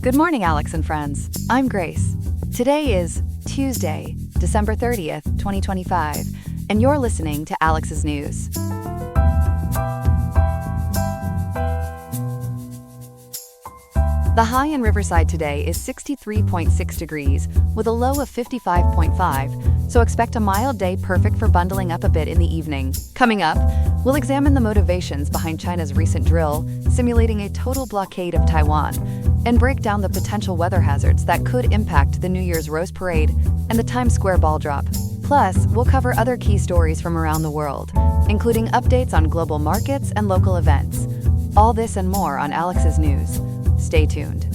Good morning, Alex and friends. I'm Grace. Today is Tuesday, December 30th, 2025, and you're listening to Alex's News. The high in Riverside today is 63.6 degrees with a low of 55.5, so expect a mild day perfect for bundling up a bit in the evening. Coming up, we'll examine the motivations behind China's recent drill, simulating a total blockade of Taiwan, and break down the potential weather hazards that could impact the New Year's Rose Parade and the Times Square ball drop. Plus, we'll cover other key stories from around the world, including updates on global markets and local events. All this and more on Alex's News. Stay tuned.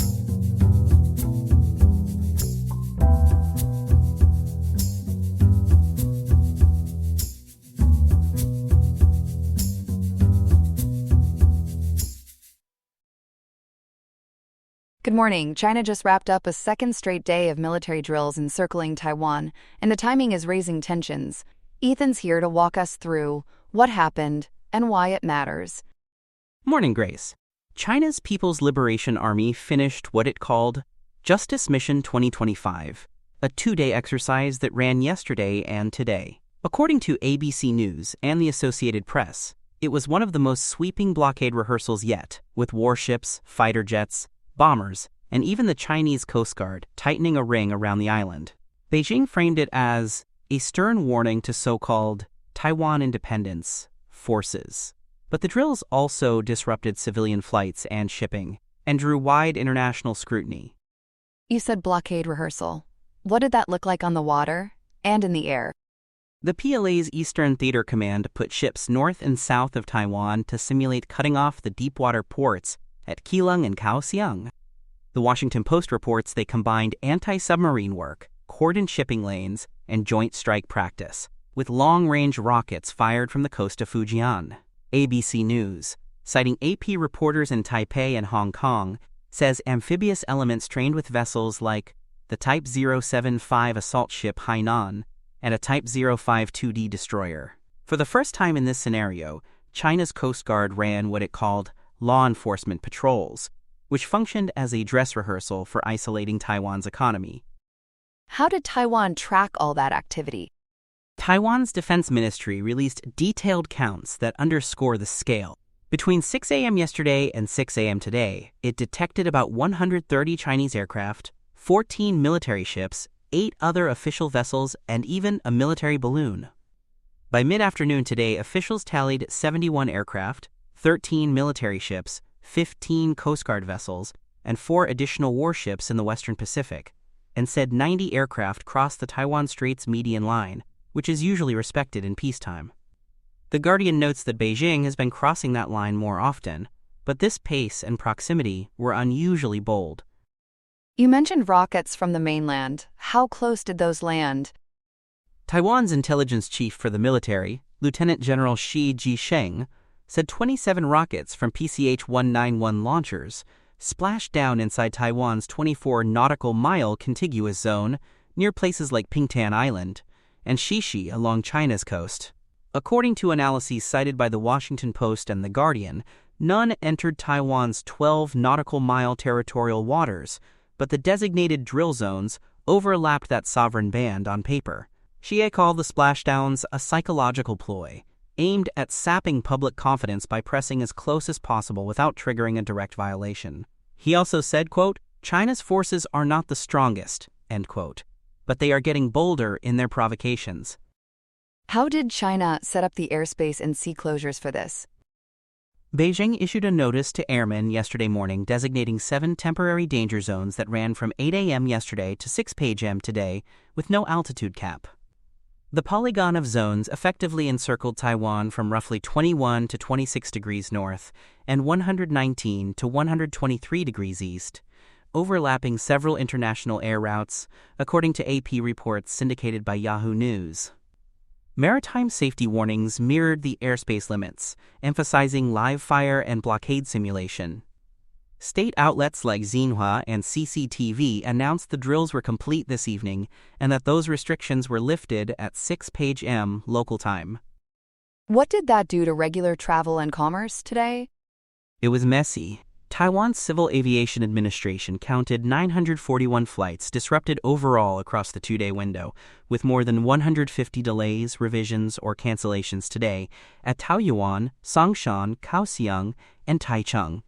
Good morning. China just wrapped up a second straight day of military drills encircling Taiwan, and the timing is raising tensions. Ethan's here to walk us through what happened and why it matters. Morning, Grace. China's People's Liberation Army finished what it called Justice Mission 2025, a two-day exercise that ran yesterday and today. According to ABC News and the Associated Press, it was one of the most sweeping blockade rehearsals yet, with warships, fighter jets, bombers, and even the Chinese Coast Guard tightening a ring around the island. Beijing framed it as a stern warning to so-called Taiwan independence forces. But the drills also disrupted civilian flights and shipping, and drew wide international scrutiny. You said blockade rehearsal. What did that look like on the water and in the air? The PLA's Eastern Theater Command put ships north and south of Taiwan to simulate cutting off the deepwater ports at Keelung and Kaohsiung. The Washington Post reports they combined anti-submarine work, cordoned shipping lanes, and joint strike practice, with long-range rockets fired from the coast of Fujian. ABC News, citing AP reporters in Taipei and Hong Kong, says amphibious elements trained with vessels like the Type 075 assault ship Hainan and a Type 052D destroyer. For the first time in this scenario, China's Coast Guard ran what it called law enforcement patrols, which functioned as a dress rehearsal for isolating Taiwan's economy. How did Taiwan track all that activity? Taiwan's defense ministry released detailed counts that underscore the scale. Between 6 a.m. yesterday and 6 a.m. today, it detected about 130 Chinese aircraft, 14 military ships, 8 other official vessels, and even a military balloon. By mid-afternoon today, officials tallied 71 aircraft, 13 military ships, 15 Coast Guard vessels, and 4 additional warships in the Western Pacific, and said 90 aircraft crossed the Taiwan Strait's median line, which is usually respected in peacetime. The Guardian notes that Beijing has been crossing that line more often, but this pace and proximity were unusually bold. You mentioned rockets from the mainland. How close did those land? Taiwan's intelligence chief for the military, Lieutenant General Shi Jisheng, said 27 rockets from PCH-191 launchers splashed down inside Taiwan's 24 nautical mile contiguous zone near places like Pingtan Island and Shishi along China's coast. According to analyses cited by the Washington Post and The Guardian, none entered Taiwan's 12 nautical mile territorial waters, but the designated drill zones overlapped that sovereign band on paper. Xie called the splashdowns a psychological ploy, aimed at sapping public confidence by pressing as close as possible without triggering a direct violation. He also said, quote, China's forces are not the strongest, end quote, but they are getting bolder in their provocations. How did China set up the airspace and sea closures for this? Beijing issued a notice to airmen yesterday morning designating 7 temporary danger zones that ran from 8 a.m. yesterday to 6 p.m. today with no altitude cap. The polygon of zones effectively encircled Taiwan from roughly 21 to 26 degrees north and 119 to 123 degrees east, overlapping several international air routes, according to AP reports syndicated by Yahoo News. Maritime safety warnings mirrored the airspace limits, emphasizing live fire and blockade simulation. State outlets like Xinhua and CCTV announced the drills were complete this evening and that those restrictions were lifted at 6 p.m. local time. What did that do to regular travel and commerce today? It was messy. Taiwan's Civil Aviation Administration counted 941 flights disrupted overall across the two-day window, with more than 150 delays, revisions, or cancellations today at Taoyuan, Songshan, Kaohsiung, and Taichung.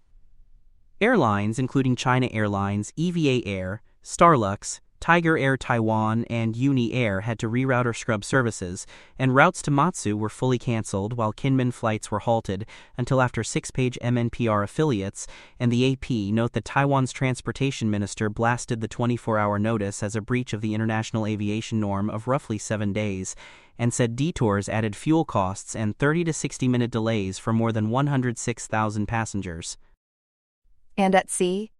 Airlines, including China Airlines, EVA Air, Starlux, Tiger Air Taiwan, and Uni Air had to reroute or scrub services, and routes to Matsu were fully canceled while Kinmen flights were halted until after six-page MNPR affiliates and the AP note that Taiwan's transportation minister blasted the 24-hour notice as a breach of the international aviation norm of roughly 7 days, and said detours added fuel costs and 30 to 60-minute delays for more than 106,000 passengers. And at sea?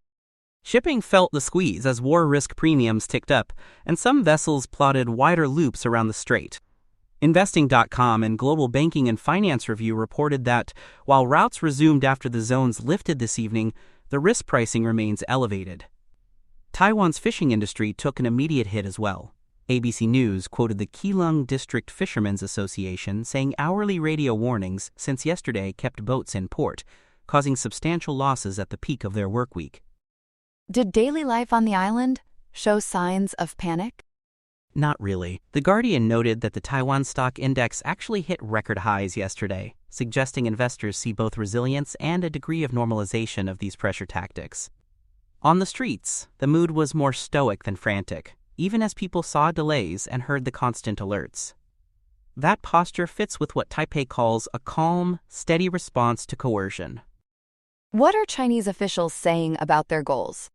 Shipping felt the squeeze as war risk premiums ticked up, and some vessels plotted wider loops around the strait. Investing.com and Global Banking and Finance Review reported that, while routes resumed after the zones lifted this evening, the risk pricing remains elevated. Taiwan's fishing industry took an immediate hit as well. ABC News quoted the Keelung District Fishermen's Association saying hourly radio warnings since yesterday kept boats in port, causing substantial losses at the peak of their work week. Did daily life on the island show signs of panic? Not really. The Guardian noted that the Taiwan stock index actually hit record highs yesterday, suggesting investors see both resilience and a degree of normalization of these pressure tactics. On the streets, the mood was more stoic than frantic, even as people saw delays and heard the constant alerts. That posture fits with what Taipei calls a calm, steady response to coercion. What are Chinese officials saying about their goals?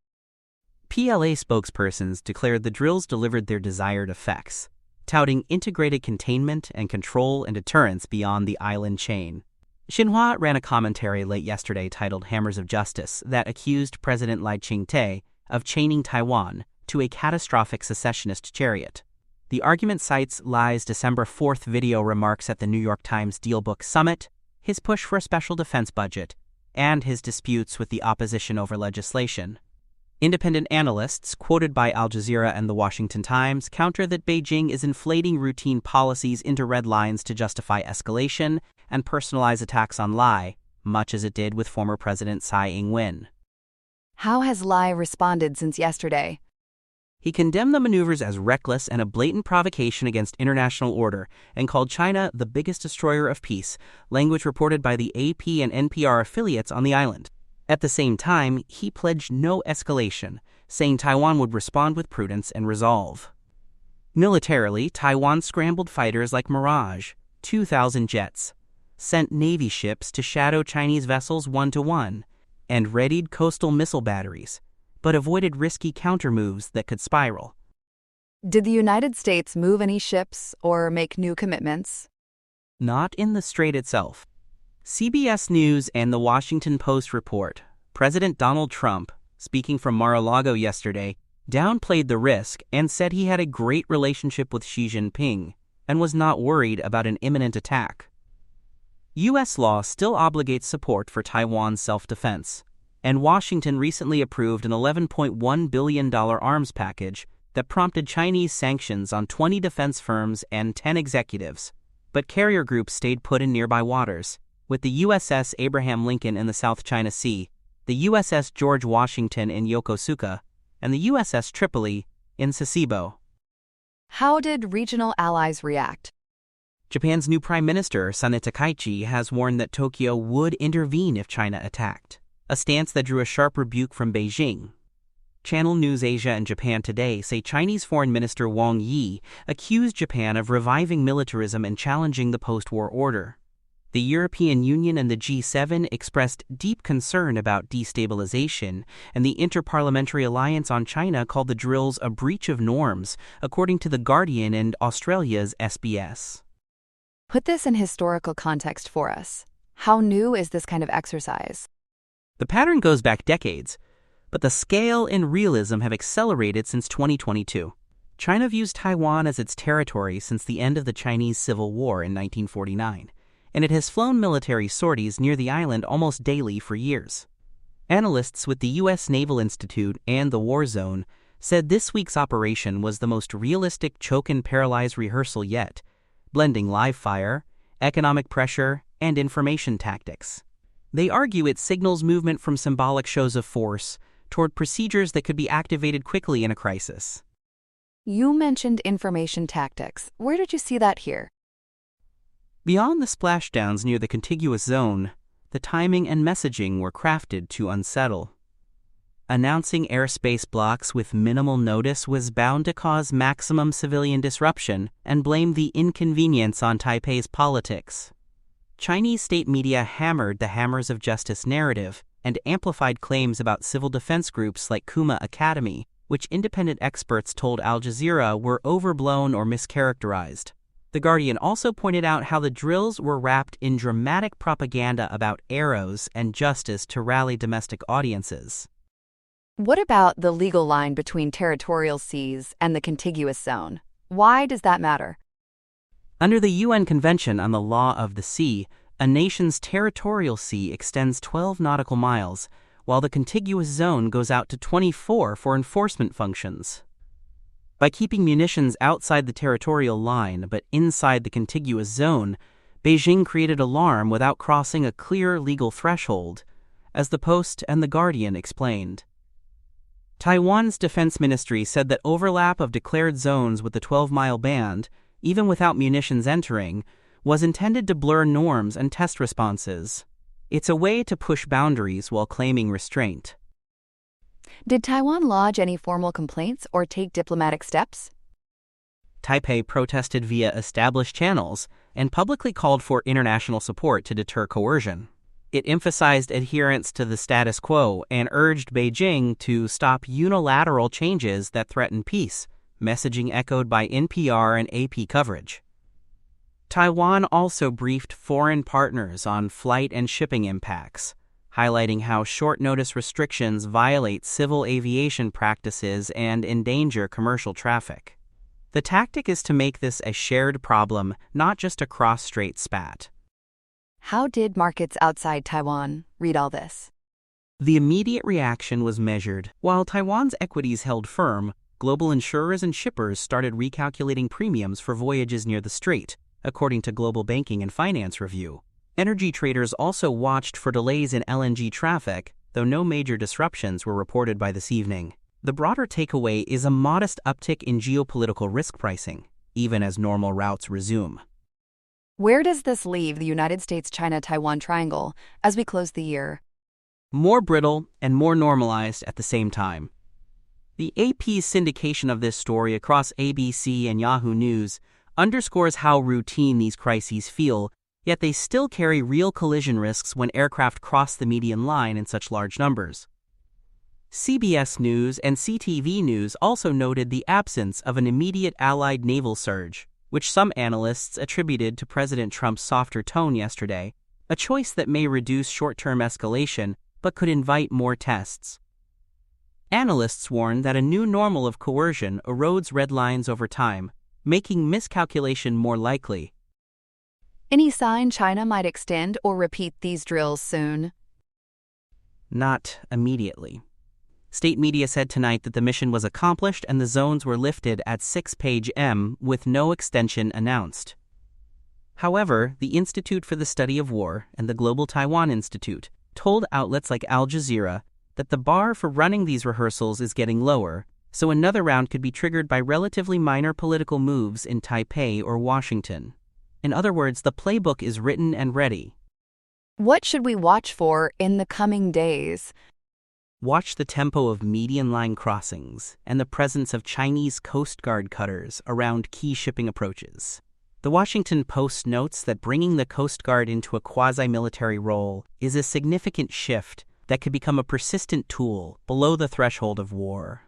PLA spokespersons declared the drills delivered their desired effects, touting integrated containment and control and deterrence beyond the island chain. Xinhua ran a commentary late yesterday titled Hammers of Justice that accused President Lai Ching-te of chaining Taiwan to a catastrophic secessionist chariot. The argument cites Lai's December 4th video remarks at the New York Times Dealbook Summit, his push for a special defense budget, and his disputes with the opposition over legislation. Independent analysts, quoted by Al Jazeera and the Washington Times, counter that Beijing is inflating routine policies into red lines to justify escalation and personalize attacks on Lai, much as it did with former President Tsai Ing-wen. How has Lai responded since yesterday? He condemned the maneuvers as reckless and a blatant provocation against international order and called China the biggest destroyer of peace, language reported by the AP and NPR affiliates on the island. At the same time, he pledged no escalation, saying Taiwan would respond with prudence and resolve. Militarily, Taiwan scrambled fighters like Mirage, 2,000 jets, sent Navy ships to shadow Chinese vessels one-to-one, and readied coastal missile batteries, but avoided risky counter-moves that could spiral. Did the United States move any ships or make new commitments? Not in the strait itself. CBS News and the Washington Post report, President Donald Trump, speaking from Mar-a-Lago yesterday, downplayed the risk and said he had a great relationship with Xi Jinping and was not worried about an imminent attack. U.S. law still obligates support for Taiwan's self-defense, and Washington recently approved an $11.1 billion arms package that prompted Chinese sanctions on 20 defense firms and 10 executives, but carrier groups stayed put in nearby waters, with the USS Abraham Lincoln in the South China Sea, the USS George Washington in Yokosuka, and the USS Tripoli in Sasebo. How did regional allies react? Japan's new Prime Minister, Sanae Takaichi, has warned that Tokyo would intervene if China attacked, a stance that drew a sharp rebuke from Beijing. Channel News Asia and Japan Today say Chinese Foreign Minister Wang Yi accused Japan of reviving militarism and challenging the post-war order. The European Union and the G7 expressed deep concern about destabilization, and the Interparliamentary Alliance on China called the drills a breach of norms, according to The Guardian and Australia's SBS. Put this in historical context for us. How new is this kind of exercise? The pattern goes back decades, but the scale and realism have accelerated since 2022. China views Taiwan as its territory since the end of the Chinese Civil War in 1949. And it has flown military sorties near the island almost daily for years. Analysts with the U.S. Naval Institute and the War Zone said this week's operation was the most realistic choke and paralyze rehearsal yet, blending live fire, economic pressure, and information tactics. They argue it signals movement from symbolic shows of force toward procedures that could be activated quickly in a crisis. You mentioned information tactics. Where did you see that here? Beyond the splashdowns near the contiguous zone, the timing and messaging were crafted to unsettle. Announcing airspace blocks with minimal notice was bound to cause maximum civilian disruption and blame the inconvenience on Taipei's politics. Chinese state media hammered the hammers of justice narrative and amplified claims about civil defense groups like Kuma Academy, which independent experts told Al Jazeera were overblown or mischaracterized. The Guardian also pointed out how the drills were wrapped in dramatic propaganda about arrows and justice to rally domestic audiences. What about the legal line between territorial seas and the contiguous zone? Why does that matter? Under the UN Convention on the Law of the Sea, a nation's territorial sea extends 12 nautical miles, while the contiguous zone goes out to 24 for enforcement functions. By keeping munitions outside the territorial line but inside the contiguous zone, Beijing created alarm without crossing a clear legal threshold, as the Post and the Guardian explained. Taiwan's defense ministry said that overlap of declared zones with the 12-mile band, even without munitions entering, was intended to blur norms and test responses. It's a way to push boundaries while claiming restraint. Did Taiwan lodge any formal complaints or take diplomatic steps? Taipei protested via established channels and publicly called for international support to deter coercion. It emphasized adherence to the status quo and urged Beijing to stop unilateral changes that threaten peace, messaging echoed by NPR and AP coverage. Taiwan also briefed foreign partners on flight and shipping impacts, highlighting how short-notice restrictions violate civil aviation practices and endanger commercial traffic. The tactic is to make this a shared problem, not just a cross-strait spat. How did markets outside Taiwan read all this? The immediate reaction was measured. While Taiwan's equities held firm, global insurers and shippers started recalculating premiums for voyages near the strait, according to Global Banking and Finance Review. Energy traders also watched for delays in LNG traffic, though no major disruptions were reported by this evening. The broader takeaway is a modest uptick in geopolitical risk pricing, even as normal routes resume. Where does this leave the United States-China-Taiwan triangle as we close the year? More brittle and more normalized at the same time. The AP's syndication of this story across ABC and Yahoo News underscores how routine these crises feel, yet they still carry real collision risks when aircraft cross the median line in such large numbers. CBS News and CTV News also noted the absence of an immediate Allied naval surge, which some analysts attributed to President Trump's softer tone yesterday, a choice that may reduce short-term escalation but could invite more tests. Analysts warn that a new normal of coercion erodes red lines over time, making miscalculation more likely. Any sign China might extend or repeat these drills soon? Not immediately. State media said tonight that the mission was accomplished and the zones were lifted at 6-page M with no extension announced. However, the Institute for the Study of War and the Global Taiwan Institute told outlets like Al Jazeera that the bar for running these rehearsals is getting lower, so another round could be triggered by relatively minor political moves in Taipei or Washington. In other words, the playbook is written and ready. What should we watch for in the coming days? Watch the tempo of median line crossings and the presence of Chinese Coast Guard cutters around key shipping approaches. The Washington Post notes that bringing the Coast Guard into a quasi-military role is a significant shift that could become a persistent tool below the threshold of war.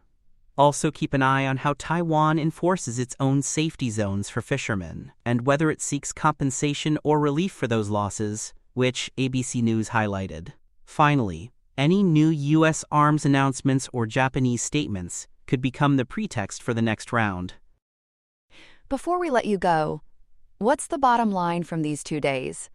Also keep an eye on how Taiwan enforces its own safety zones for fishermen, and whether it seeks compensation or relief for those losses, which ABC News highlighted. Finally, any new U.S. arms announcements or Japanese statements could become the pretext for the next round. Before we let you go, what's the bottom line from these 2 days?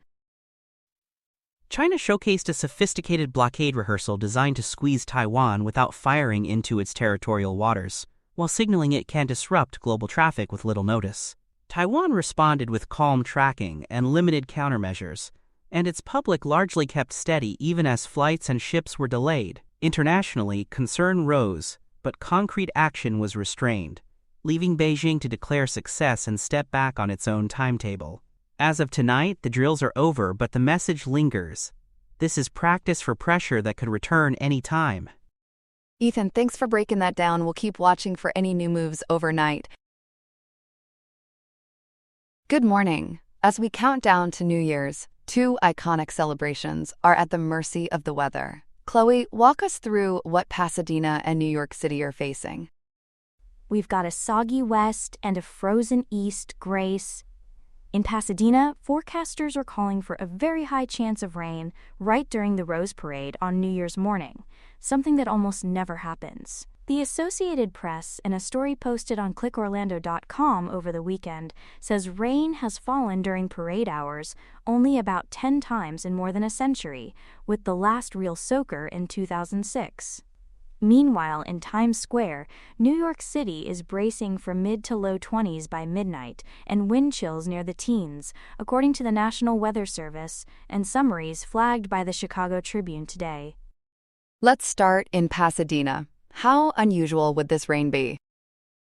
China showcased a sophisticated blockade rehearsal designed to squeeze Taiwan without firing into its territorial waters, while signaling it can disrupt global traffic with little notice. Taiwan responded with calm tracking and limited countermeasures, and its public largely kept steady even as flights and ships were delayed. Internationally, concern rose, but concrete action was restrained, leaving Beijing to declare success and step back on its own timetable. As of tonight, the drills are over, but the message lingers. This is practice for pressure that could return any time. Ethan, thanks for breaking that down. We'll keep watching for any new moves overnight. Good morning. As we count down to New Year's, two iconic celebrations are at the mercy of the weather. Chloe, walk us through what Pasadena and New York City are facing. We've got a soggy west and a frozen east, Grace. In Pasadena, forecasters are calling for a very high chance of rain right during the Rose Parade on New Year's morning, something that almost never happens. The Associated Press, in a story posted on clickorlando.com over the weekend, says rain has fallen during parade hours only about 10 times in more than a century, with the last real soaker in 2006. Meanwhile, in Times Square, New York City is bracing for mid to low 20s by midnight and wind chills near the teens, according to the National Weather Service and summaries flagged by the Chicago Tribune today. Let's start in Pasadena. How unusual would this rain be?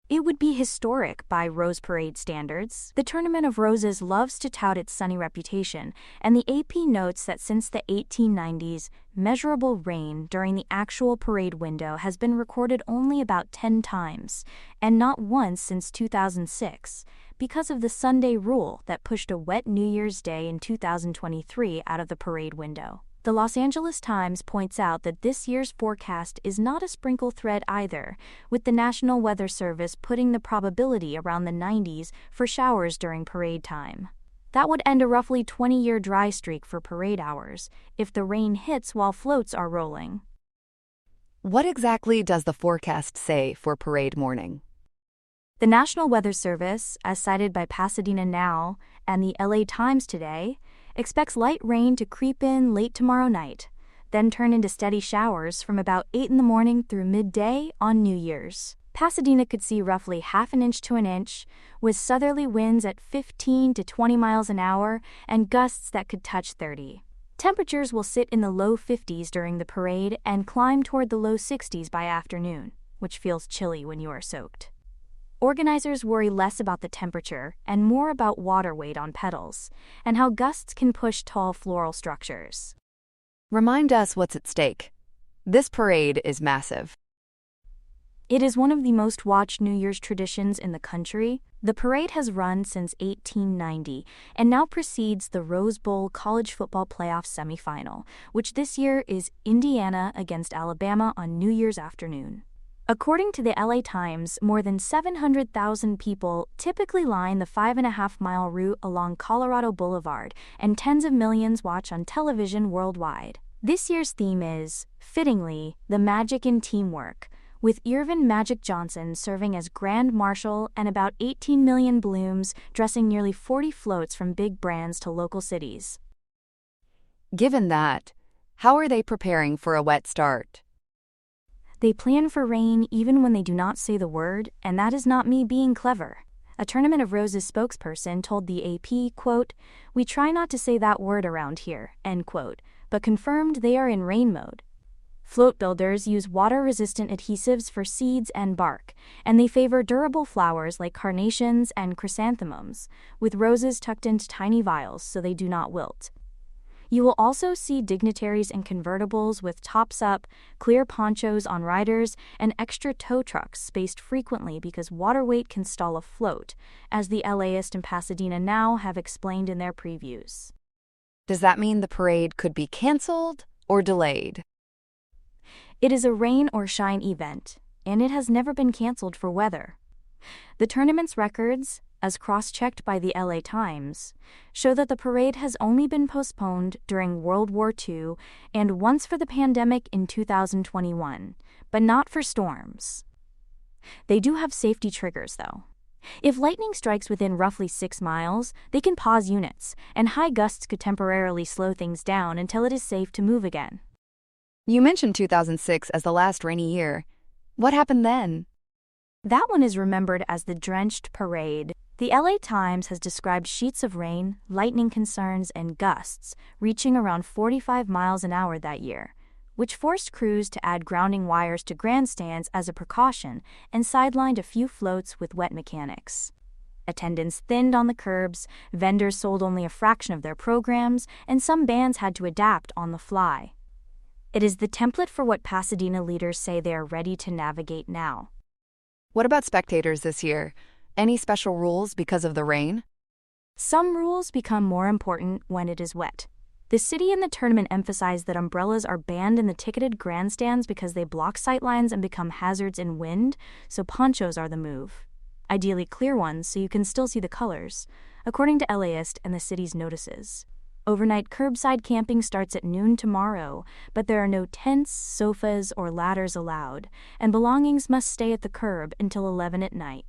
It would be historic by Rose Parade standards. The Tournament of Roses loves to tout its sunny reputation, and the AP notes that since the 1890s, measurable rain during the actual parade window has been recorded only about 10 times, and not once since 2006, because of the Sunday rule that pushed a wet New Year's Day in 2023 out of the parade window. The Los Angeles Times points out that this year's forecast is not a sprinkle thread either, with the National Weather Service putting the probability around the 90s for showers during parade time. That would end a roughly 20-year dry streak for parade hours, if the rain hits while floats are rolling. What exactly does the forecast say for parade morning? The National Weather Service, as cited by Pasadena Now and the LA Times today, expects light rain to creep in late tomorrow night, then turn into steady showers from about 8 in the morning through midday on New Year's. Pasadena could see roughly half an inch to an inch, with southerly winds at 15 to 20 miles an hour and gusts that could touch 30. Temperatures will sit in the low 50s during the parade and climb toward the low 60s by afternoon, which feels chilly when you are soaked. Organizers worry less about the temperature and more about water weight on petals, and how gusts can push tall floral structures. Remind us what's at stake. This parade is massive. It is one of the most watched New Year's traditions in the country. The parade has run since 1890 and now precedes the Rose Bowl college football playoff semifinal, which this year is Indiana against Alabama on New Year's afternoon. According to the LA Times, more than 700,000 people typically line the 5.5-mile route along Colorado Boulevard, and tens of millions watch on television worldwide. This year's theme is, fittingly, the magic in teamwork, with Irvin Magic Johnson serving as Grand Marshal and about 18 million balloons dressing nearly 40 floats from big brands to local cities. Given that, how are they preparing for a wet start? They plan for rain even when they do not say the word, and that is not me being clever. A Tournament of Roses spokesperson told the AP, quote, "We try not to say that word around here," end quote, but confirmed they are in rain mode. Float builders use water-resistant adhesives for seeds and bark, and they favor durable flowers like carnations and chrysanthemums, with roses tucked into tiny vials so they do not wilt. You will also see dignitaries in convertibles with tops up, clear ponchos on riders, and extra tow trucks spaced frequently because water weight can stall a float, as the LAist and Pasadena Now have explained in their previews. Does that mean the parade could be canceled or delayed? It is a rain or shine event, and it has never been canceled for weather. The tournament's records, as cross-checked by the LA Times, show that the parade has only been postponed during World War II and once for the pandemic in 2021, but not for storms. They do have safety triggers, though. If lightning strikes within roughly 6 miles, they can pause units, and high gusts could temporarily slow things down until it is safe to move again. You mentioned 2006 as the last rainy year. What happened then? That one is remembered as the Drenched Parade. The LA Times has described sheets of rain, lightning concerns, and gusts reaching around 45 miles an hour that year, which forced crews to add grounding wires to grandstands as a precaution and sidelined a few floats with wet mechanics. Attendance thinned on the curbs, vendors sold only a fraction of their programs, and some bands had to adapt on the fly. It is the template for what Pasadena leaders say they are ready to navigate now. What about spectators this year? Any special rules because of the rain? Some rules become more important when it is wet. The city and the tournament emphasize that umbrellas are banned in the ticketed grandstands because they block sightlines and become hazards in wind, so ponchos are the move. Ideally clear ones so you can still see the colors, according to LAist and the city's notices. Overnight curbside camping starts at noon tomorrow, but there are no tents, sofas, or ladders allowed, and belongings must stay at the curb until 11 at night.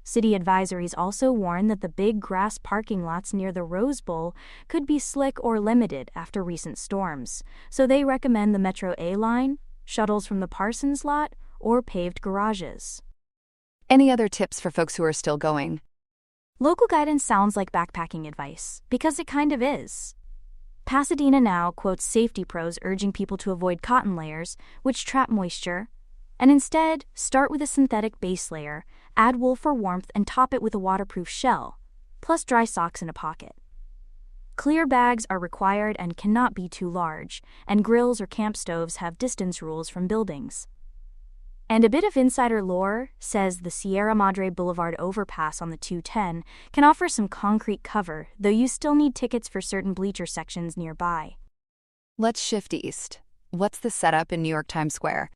City advisories also warn that the big grass parking lots near the Rose Bowl could be slick or limited after recent storms, so they recommend the Metro A line, shuttles from the Parsons lot, or paved garages. Any other tips for folks who are still going? Local guidance sounds like backpacking advice, because it kind of is. Pasadena Now quotes safety pros urging people to avoid cotton layers, which trap moisture, and instead start with a synthetic base layer, add wool for warmth, and top it with a waterproof shell, plus dry socks in a pocket. Clear bags are required and cannot be too large, and grills or camp stoves have distance rules from buildings. And a bit of insider lore says the Sierra Madre Boulevard overpass on the 210 can offer some concrete cover, though you still need tickets for certain bleacher sections nearby. Let's shift east. What's the setup in New York Times Square?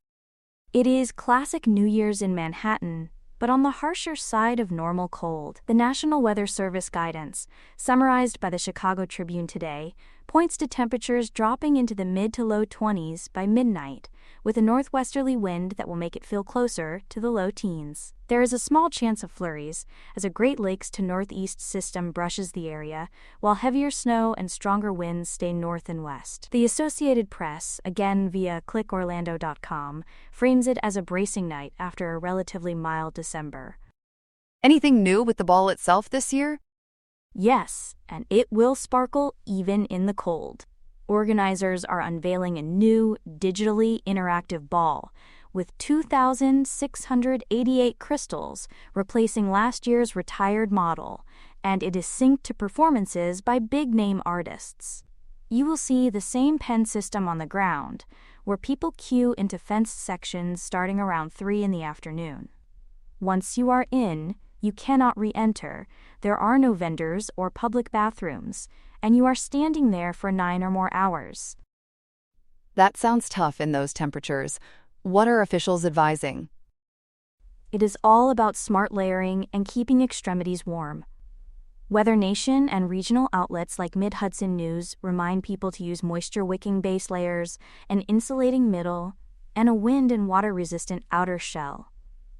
It is classic New Year's in Manhattan, but on the harsher side of normal cold. The National Weather Service guidance, summarized by the Chicago Tribune today, points to temperatures dropping into the mid to low 20s by midnight, with a northwesterly wind that will make it feel closer to the low teens. There is a small chance of flurries, as a Great Lakes to northeast system brushes the area, while heavier snow and stronger winds stay north and west. The Associated Press, again via clickorlando.com, frames it as a bracing night after a relatively mild December. Anything new with the ball itself this year? Yes, and it will sparkle even in the cold. Organizers are unveiling a new, digitally interactive ball, with 2,688 crystals, replacing last year's retired model, and it is synced to performances by big-name artists. You will see the same pen system on the ground, where people queue into fenced sections starting around 3 in the afternoon. Once you are in, you cannot re-enter, there are no vendors or public bathrooms, and you are standing there for 9 or more hours. That sounds tough in those temperatures. What are officials advising? It is all about smart layering and keeping extremities warm. Weather Nation and regional outlets like Mid-Hudson News remind people to use moisture-wicking base layers, an insulating middle, and a wind and water-resistant outer shell,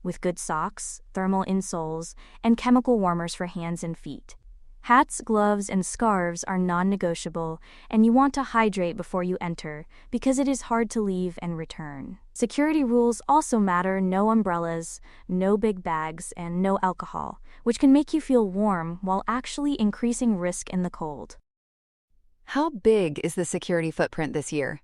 with good socks, thermal insoles, and chemical warmers for hands and feet. Hats, gloves, and scarves are non-negotiable, and you want to hydrate before you enter because it is hard to leave and return. Security rules also matter: no umbrellas, no big bags, and no alcohol, which can make you feel warm while actually increasing risk in the cold. How big is the security footprint this year?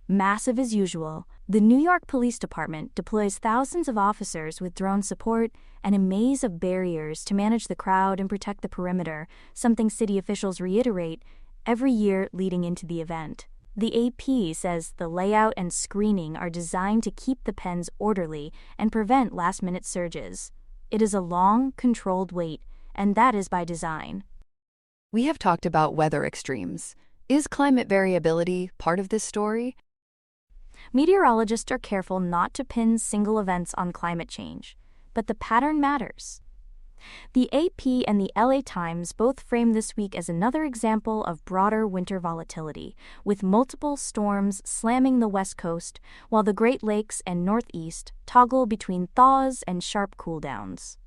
Massive as usual. The New York Police Department deploys thousands of officers with drone support and a maze of barriers to manage the crowd and protect the perimeter, something city officials reiterate every year leading into the event. The AP says the layout and screening are designed to keep the pens orderly and prevent last-minute surges. It is a long, controlled wait, and that is by design. We have talked about weather extremes. Is climate variability part of this story? Meteorologists are careful not to pin single events on climate change, but the pattern matters. The AP and the LA Times both frame this week as another example of broader winter volatility, with multiple storms slamming the West Coast, while the Great Lakes and Northeast toggle between thaws and sharp cooldowns.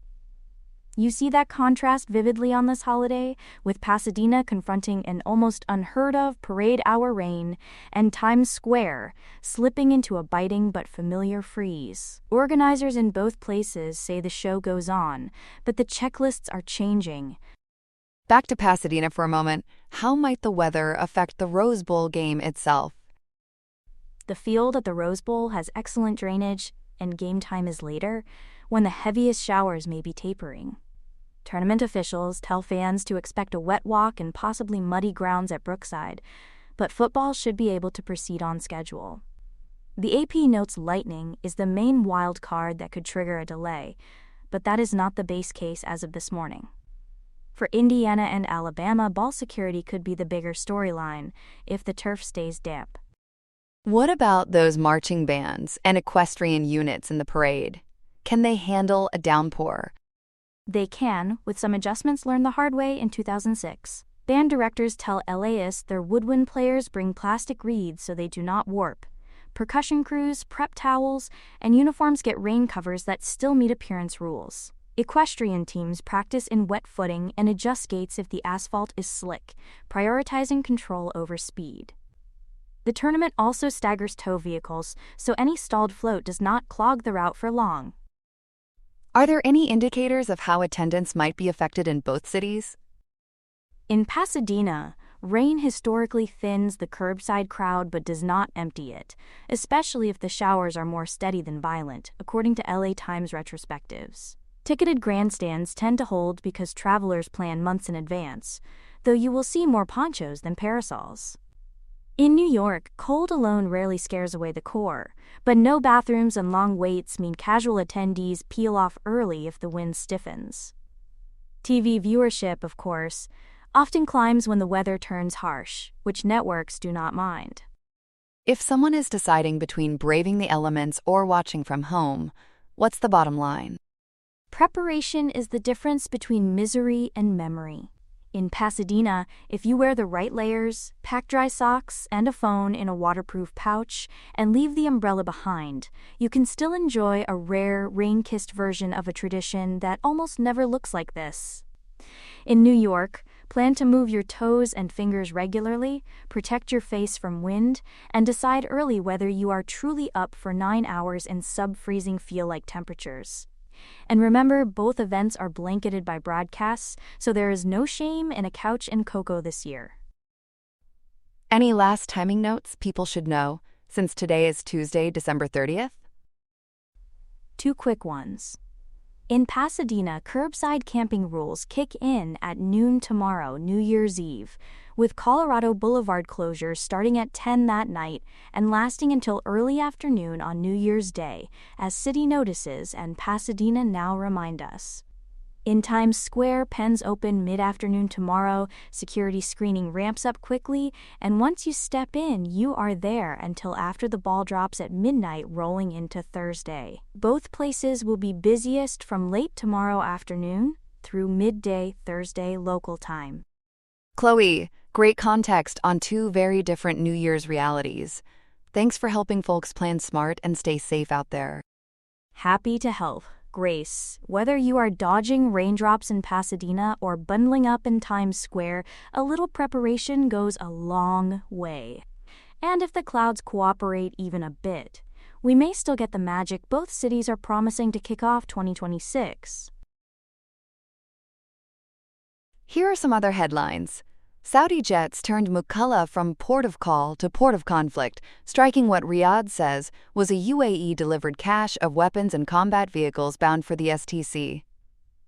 You see that contrast vividly on this holiday, with Pasadena confronting an almost unheard-of parade-hour rain, and Times Square slipping into a biting but familiar freeze. Organizers in both places say the show goes on, but the checklists are changing. Back to Pasadena for a moment. How might the weather affect the Rose Bowl game itself? The field at the Rose Bowl has excellent drainage, and game time is later, when the heaviest showers may be tapering. Tournament officials tell fans to expect a wet walk and possibly muddy grounds at Brookside, but football should be able to proceed on schedule. The AP notes lightning is the main wild card that could trigger a delay, but that is not the base case as of this morning. For Indiana and Alabama, ball security could be the bigger storyline if the turf stays damp. What about those marching bands and equestrian units in the parade? Can they handle a downpour? They can, with some adjustments learned the hard way in 2006. Band directors tell LAists their woodwind players bring plastic reeds so they do not warp. Percussion crews prep towels, and uniforms get rain covers that still meet appearance rules. Equestrian teams practice in wet footing and adjust gaits if the asphalt is slick, prioritizing control over speed. The tournament also staggers tow vehicles, so any stalled float does not clog the route for long. Are there any indicators of how attendance might be affected in both cities? In Pasadena, rain historically thins the curbside crowd but does not empty it, especially if the showers are more steady than violent, according to LA Times retrospectives. Ticketed grandstands tend to hold because travelers plan months in advance, though you will see more ponchos than parasols. In New York, cold alone rarely scares away the core, but no bathrooms and long waits mean casual attendees peel off early if the wind stiffens. TV viewership, of course, often climbs when the weather turns harsh, which networks do not mind. If someone is deciding between braving the elements or watching from home, what's the bottom line? Preparation is the difference between misery and memory. In Pasadena, if you wear the right layers, pack dry socks and a phone in a waterproof pouch, and leave the umbrella behind, you can still enjoy a rare, rain-kissed version of a tradition that almost never looks like this. In New York, plan to move your toes and fingers regularly, protect your face from wind, and decide early whether you are truly up for 9 hours in sub-freezing feel-like temperatures. And remember, both events are blanketed by broadcasts, so there is no shame in a couch and cocoa this year. Any last timing notes people should know, since today is Tuesday, December 30th? 2 quick ones. In Pasadena, curbside camping rules kick in at noon tomorrow, New Year's Eve, with Colorado Boulevard closures starting at 10 that night and lasting until early afternoon on New Year's Day, as city notices and Pasadena Now remind us. In Times Square, pens open mid-afternoon tomorrow, security screening ramps up quickly, and once you step in, you are there until after the ball drops at midnight rolling into Thursday. Both places will be busiest from late tomorrow afternoon through midday Thursday local time. Chloe, great context on 2 very different New Year's realities. Thanks for helping folks plan smart and stay safe out there. Happy to help. Grace, whether you are dodging raindrops in Pasadena or bundling up in Times Square, a little preparation goes a long way. And if the clouds cooperate even a bit, we may still get the magic both cities are promising to kick off 2026. Here are some other headlines. Saudi jets turned Mukalla from port of call to port of conflict, striking what Riyadh says was a UAE-delivered cache of weapons and combat vehicles bound for the STC.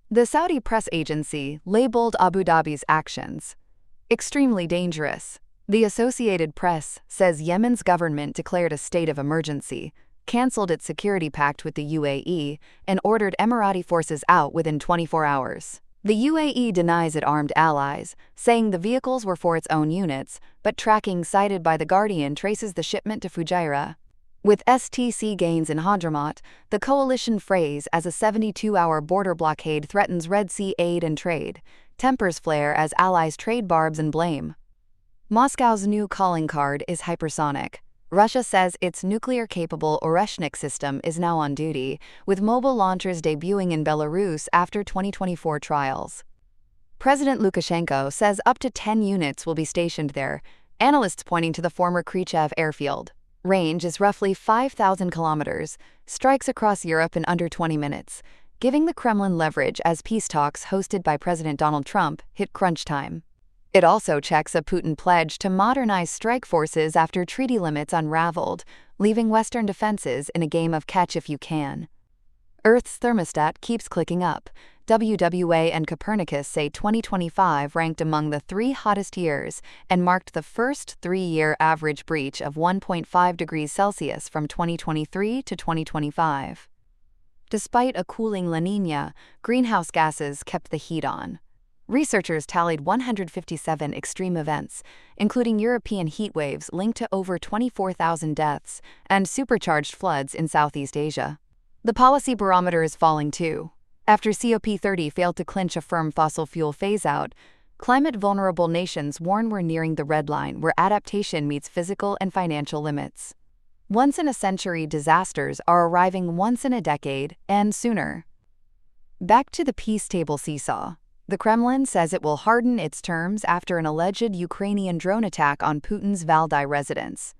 The Saudi press agency labeled Abu Dhabi's actions extremely dangerous. The Associated Press says Yemen's government declared a state of emergency, canceled its security pact with the UAE, and ordered Emirati forces out within 24 hours. The UAE denies it armed allies, saying the vehicles were for its own units, but tracking cited by The Guardian traces the shipment to Fujairah. With STC gains in Hadramaut, the coalition phrase as a 72-hour border blockade threatens Red Sea aid and trade. Tempers flare as allies trade barbs and blame. Moscow's new calling card is hypersonic. Russia says its nuclear-capable Oreshnik system is now on duty, with mobile launchers debuting in Belarus after 2024 trials. President Lukashenko says up to 10 units will be stationed there, analysts pointing to the former Krychev airfield. Range is roughly 5,000 kilometers, strikes across Europe in under 20 minutes, giving the Kremlin leverage as peace talks hosted by President Donald Trump hit crunch time. It also checks a Putin pledge to modernize strike forces after treaty limits unraveled, leaving Western defenses in a game of catch if you can. Earth's thermostat keeps clicking up. WWA and Copernicus say 2025 ranked among the 3 hottest years and marked the first 3-year average breach of 1.5 degrees Celsius from 2023 to 2025. Despite a cooling La Niña, greenhouse gases kept the heat on. Researchers tallied 157 extreme events, including European heat waves linked to over 24,000 deaths and supercharged floods in Southeast Asia. The policy barometer is falling too. After COP30 failed to clinch a firm fossil fuel phase-out, climate-vulnerable nations warn we're nearing the red line where adaptation meets physical and financial limits. Once-in-a-century disasters are arriving once in a decade and sooner. Back to the peace table seesaw. The Kremlin says it will harden its terms after an alleged Ukrainian drone attack on Putin's Valdai residence.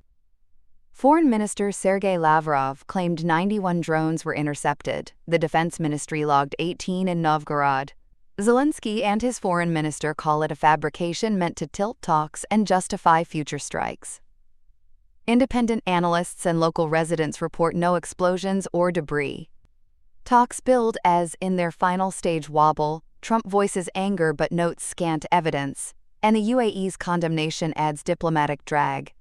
Foreign Minister Sergei Lavrov claimed 91 drones were intercepted. The Defense Ministry logged 18 in Novgorod. Zelensky and his foreign minister call it a fabrication meant to tilt talks and justify future strikes. Independent analysts and local residents report no explosions or debris. Talks billed as in their final stage wobble. Trump voices anger but notes scant evidence, and the UAE's condemnation adds diplomatic drag.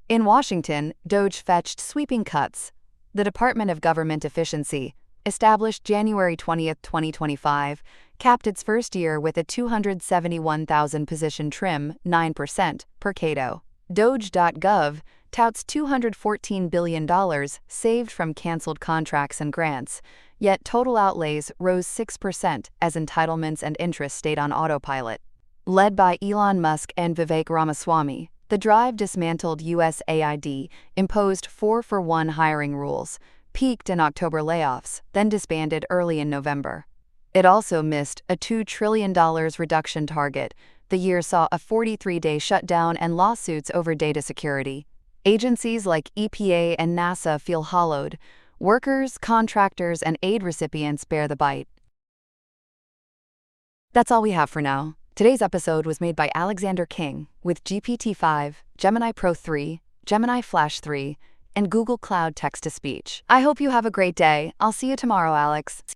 In Washington, DOGE fetched sweeping cuts. The Department of Government Efficiency, established January 20, 2025, capped its first year with a 271,000 position trim, 9%, per CATO. Doge.gov touts $214 billion saved from canceled contracts and grants, yet total outlays rose 6% as entitlements and interest stayed on autopilot. Led by Elon Musk and Vivek Ramaswamy, the drive dismantled USAID, imposed 4-for-1 hiring rules, peaked in October layoffs, then disbanded early in November. It also missed a $2 trillion reduction target. The year saw a 43-day shutdown and lawsuits over data security. Agencies like EPA and NASA feel hollowed. Workers, contractors, and aid recipients bear the bite. That's all we have for now. Today's episode was made by Alexander King with GPT-5, Gemini Pro 3, Gemini Flash 3, and Google Cloud Text-to-Speech. I hope you have a great day. I'll see you tomorrow, Alex.